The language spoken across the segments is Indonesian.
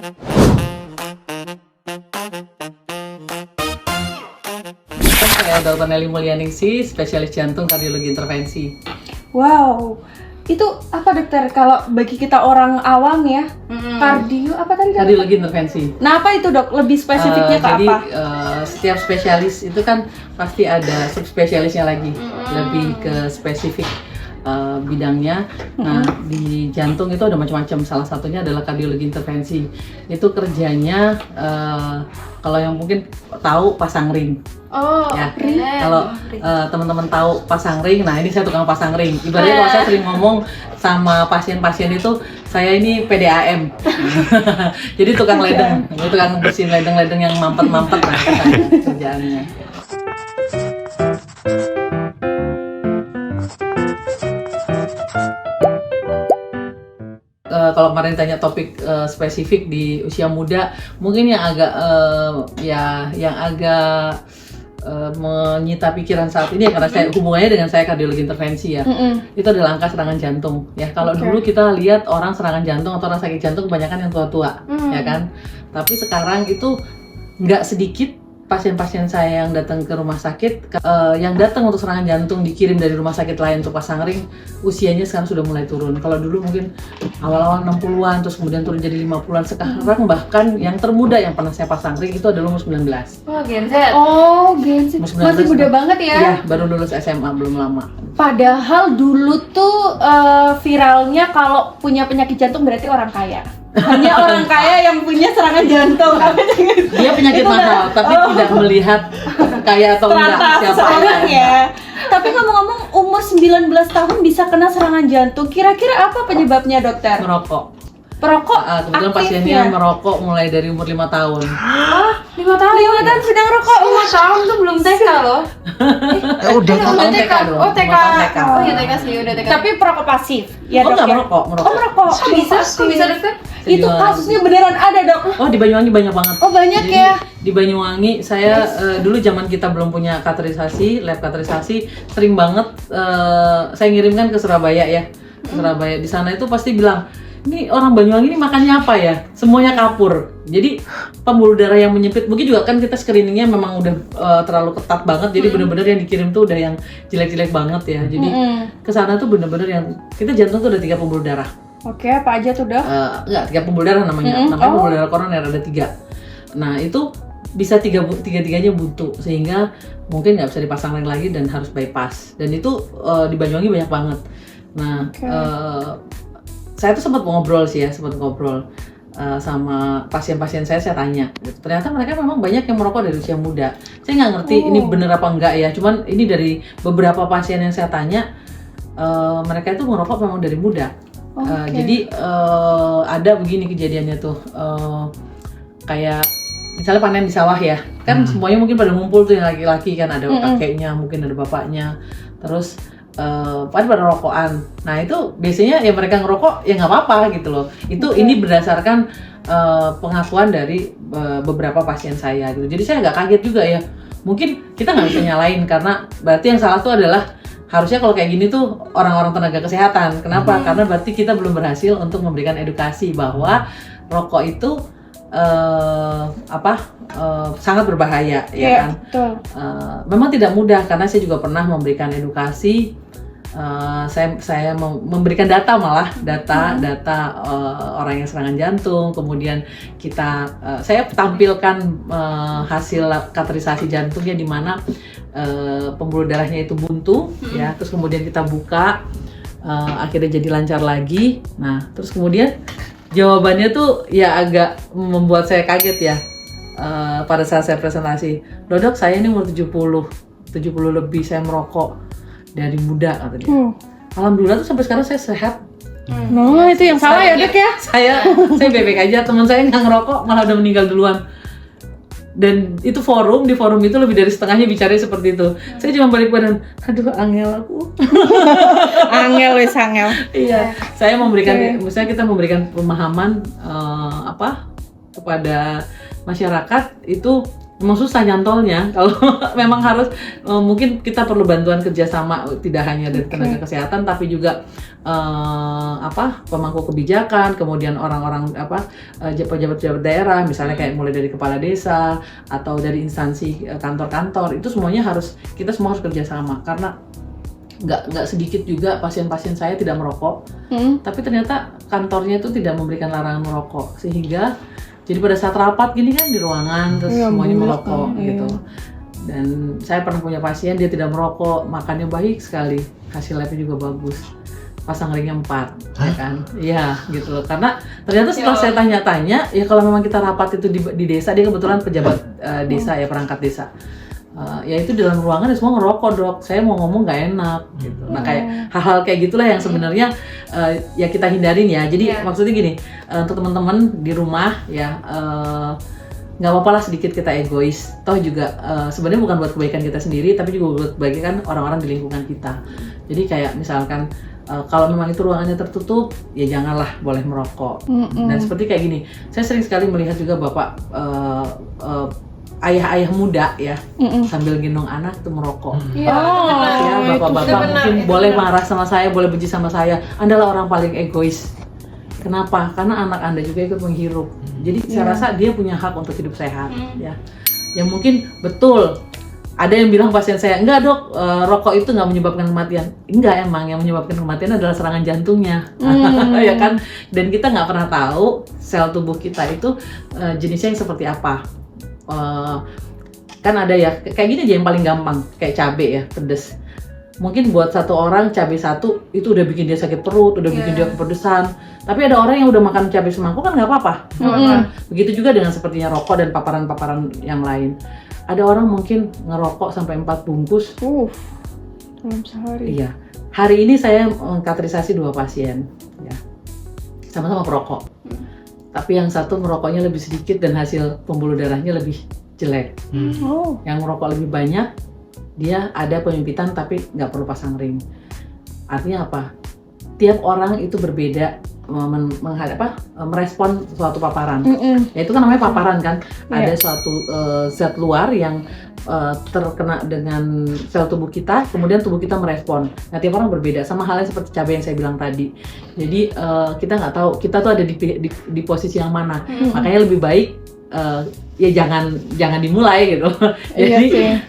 Saya Dr. Nelly Mulyaningsih, spesialis jantung kardiologi intervensi. Wow, itu apa dokter? Kalau bagi kita orang awam ya, kardio apa tadi? Kardiologi intervensi. Nah apa itu dok? Lebih spesifiknya ke Jadi apa? setiap spesialis itu kan pasti ada subspesialisnya lagi, lebih ke spesifik bidangnya. Nah di jantung itu ada macam-macam. Salah satunya adalah kardiologi intervensi. Itu kerjanya kalau yang mungkin tahu pasang ring. Oh, Ya, ring. kalau teman-teman tahu pasang ring, nah ini saya tukang pasang ring. Ibaratnya kalau saya sering ngomong sama pasien-pasien itu, saya ini PDAM. Jadi tukang ledeng, tukang bersihin ledeng-ledeng yang mampet-mampet, nah itu saya kerjaannya. Kalau kemarin tanya topik spesifik di usia muda, mungkin yang agak yang agak menyita pikiran saat ini ya, karena saya hubungannya dengan saya kardiologi intervensi ya. Itu adalah angka serangan jantung ya. Kalau dulu kita lihat orang serangan jantung atau orang sakit jantung kebanyakan yang tua-tua ya kan. Tapi sekarang itu nggak sedikit pasien-pasien saya yang datang ke rumah sakit, yang datang untuk serangan jantung dikirim dari rumah sakit lain untuk pasang ring, usianya sekarang sudah mulai turun. Kalau dulu mungkin awal-awal 60-an, terus kemudian turun jadi 50-an, sekarang bahkan yang termuda yang pernah saya pasang ring itu adalah umur 19. Wah, Gen Z. Oh, Gen Z. Masih muda banget ya? Iya, baru lulus SMA, belum lama. Padahal dulu tuh viralnya kalau punya penyakit jantung berarti orang kaya. Hanya orang kaya yang punya serangan jantung. Dia penyakit mahal, tapi tidak melihat kaya atau enggak siapa seorang ya. Tapi ngomong-ngomong, umur 19 tahun bisa kena serangan jantung. Kira-kira apa penyebabnya, dokter? merokok. Perokok Kebetulan pasiennya merokok mulai dari umur 5 tahun. 5 tahun sedang rokok. 5 tahun tuh belum TK loh. Udah tahun TK dong. Oh, TK. Oh ya TK sih, udah TK. Tapi perokok pasif. Ya, Oh, dok, nggak ya? merokok. Oh, merokok. Kok bisa dokter? Itu kasusnya beneran ada, dok. Oh, di Banyuwangi banyak banget. Oh, banyak Jadi, ya. Di Banyuwangi saya dulu zaman kita belum punya kateterisasi, lab kateterisasi, sering banget saya ngirimkan ke Surabaya ya. Ke Surabaya. Di sana itu pasti bilang, ini orang Banyuwangi ini makannya apa ya? Semuanya kapur. Jadi pembuluh darah yang menyempit, mungkin juga kan kita screeningnya memang udah terlalu ketat banget. Jadi bener-bener yang dikirim tuh udah yang jelek-jelek banget ya. Jadi kesana tuh bener-bener yang kita jantung tuh ada 3 pembuluh darah. Oke, apa aja tuh, dok? Enggak, 3 pembuluh darah namanya. Namanya pembuluh darah koroner ada 3. Nah itu bisa tiga-tiganya buntu sehingga mungkin nggak bisa dipasang ring lagi dan harus bypass. Dan itu di Banyuwangi banyak banget. Nah saya tuh sempat ngobrol sama pasien-pasien saya tanya. Ternyata mereka memang banyak yang merokok dari usia muda. Saya nggak ngerti ini bener apa enggak ya. Cuman ini dari beberapa pasien yang saya tanya, mereka itu merokok memang dari muda. Jadi ada begini kejadiannya tuh, kayak misalnya panen di sawah ya, kan semuanya mungkin pada ngumpul tuh yang laki-laki kan, ada kakeknya, mungkin ada bapaknya, terus pada rokokan. Nah itu biasanya ya mereka ngerokok ya nggak apa-apa gitu loh. Itu ini berdasarkan pengakuan dari beberapa pasien saya gitu. Jadi saya agak kaget juga ya. Mungkin kita nggak bisa nyalain karena berarti yang salah tuh adalah harusnya kalau kayak gini tuh orang-orang tenaga kesehatan. Kenapa? Karena berarti kita belum berhasil untuk memberikan edukasi bahwa rokok itu sangat berbahaya ya kan. Betul. Memang tidak mudah karena saya juga pernah memberikan edukasi. Saya memberikan data orang yang serangan jantung, kemudian saya tampilkan hasil kateterisasi jantungnya di mana pembuluh darahnya itu buntu ya, terus kemudian kita buka, akhirnya jadi lancar lagi. Nah terus kemudian jawabannya tuh ya agak membuat saya kaget ya. Pada saat saya presentasi, dok saya ini umur 70 lebih, saya merokok dari muda kata dia. Alhamdulillah tuh sampai sekarang saya sehat. No, itu yang salah ya, dok ya? Saya baik-baik aja, teman saya nggak ngerokok malah udah meninggal duluan. Dan itu di forum itu lebih dari setengahnya bicara seperti itu. Saya cuma balik badan, aduh angel aku. Angel. Iya, saya memberikan, misalnya kita memberikan pemahaman kepada masyarakat itu memang susah nyantolnya. Kalau memang harus mungkin kita perlu bantuan kerjasama tidak hanya dari tenaga kesehatan tapi juga pemangku kebijakan, kemudian orang-orang pejabat-pejabat daerah, misalnya kayak mulai dari kepala desa atau dari instansi kantor-kantor, itu semuanya kita semua harus kerjasama karena nggak sedikit juga pasien-pasien saya tidak merokok, tapi ternyata kantornya itu tidak memberikan larangan merokok, sehingga jadi pada saat rapat gini kan di ruangan terus semuanya merokok gitu. Dan saya pernah punya pasien dia tidak merokok, makannya baik sekali, hasil labnya juga bagus, pasang ringnya 4, ya kan? Iya gitu loh. Karena ternyata setelah saya tanya-tanya, ya kalau memang kita rapat itu di desa, dia kebetulan pejabat desa ya, perangkat desa. Ya itu di dalam ruangan ya semua ngerokok, Dok. Saya mau ngomong nggak enak gitu. Nah kayak hal-hal kayak gitulah yang sebenarnya ya kita hindarin ya. Jadi maksudnya gini, untuk teman-teman di rumah ya nggak apa-apa lah sedikit kita egois. Toh juga sebenarnya bukan buat kebaikan kita sendiri, tapi juga buat kebaikan orang-orang di lingkungan kita. Jadi kayak misalkan kalau memang itu ruangannya tertutup, ya janganlah boleh merokok. Dan seperti kayak gini, saya sering sekali melihat juga bapak ayah-ayah muda ya sambil gendong anak itu merokok. Ya bapak-bapak mungkin boleh marah sama saya, boleh benci sama saya. Anda lah orang paling egois. Kenapa? Karena anak Anda juga ikut menghirup. Jadi saya rasa dia punya hak untuk hidup sehat ya. Ya mungkin betul. Ada yang bilang pasien saya, enggak Dok, rokok itu nggak menyebabkan kematian. Enggak, emang yang menyebabkan kematian adalah serangan jantungnya, ya kan? Dan kita nggak pernah tahu sel tubuh kita itu jenisnya yang seperti apa. Kan ada ya, kayak gini aja yang paling gampang, kayak cabai ya, pedes. Mungkin buat satu orang cabai satu itu udah bikin dia sakit perut, udah bikin dia kepedesan. Tapi ada orang yang udah makan cabai semangkuk kan nggak apa-apa. Begitu juga dengan sepertinya rokok dan paparan-paparan yang lain. Ada orang mungkin ngerokok sampai 4 bungkus. Dalam sehari. Iya. Hari ini saya mengkateterisasi 2 pasien, ya. Sama-sama perokok. Tapi yang satu merokoknya lebih sedikit dan hasil pembuluh darahnya lebih jelek. Yang merokok lebih banyak, dia ada pemimpitan tapi nggak perlu pasang ring. Artinya apa? Tiap orang itu berbeda merespon suatu paparan. Ya itu kan namanya paparan kan. Ada suatu zat luar yang terkena dengan sel tubuh kita, kemudian tubuh kita merespon. Nah tiap orang berbeda, sama halnya seperti cabai yang saya bilang tadi. Jadi kita nggak tahu kita tuh ada di posisi yang mana. Makanya lebih baik ya jangan dimulai gitu. Jadi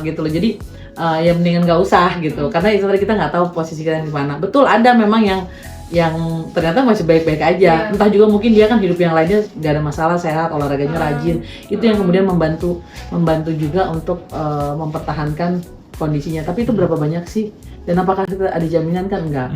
gitu loh. Jadi ya mendingan nggak usah gitu. Karena itu tadi kita nggak tahu posisi kita di mana. Betul ada memang yang ternyata masih baik-baik aja. Entah juga mungkin dia kan hidup yang lainnya nggak ada masalah, sehat, olahraganya rajin. Itu yang kemudian membantu juga untuk mempertahankan kondisinya. Tapi itu berapa banyak sih? Dan apakah kita ada jaminan kan? Enggak.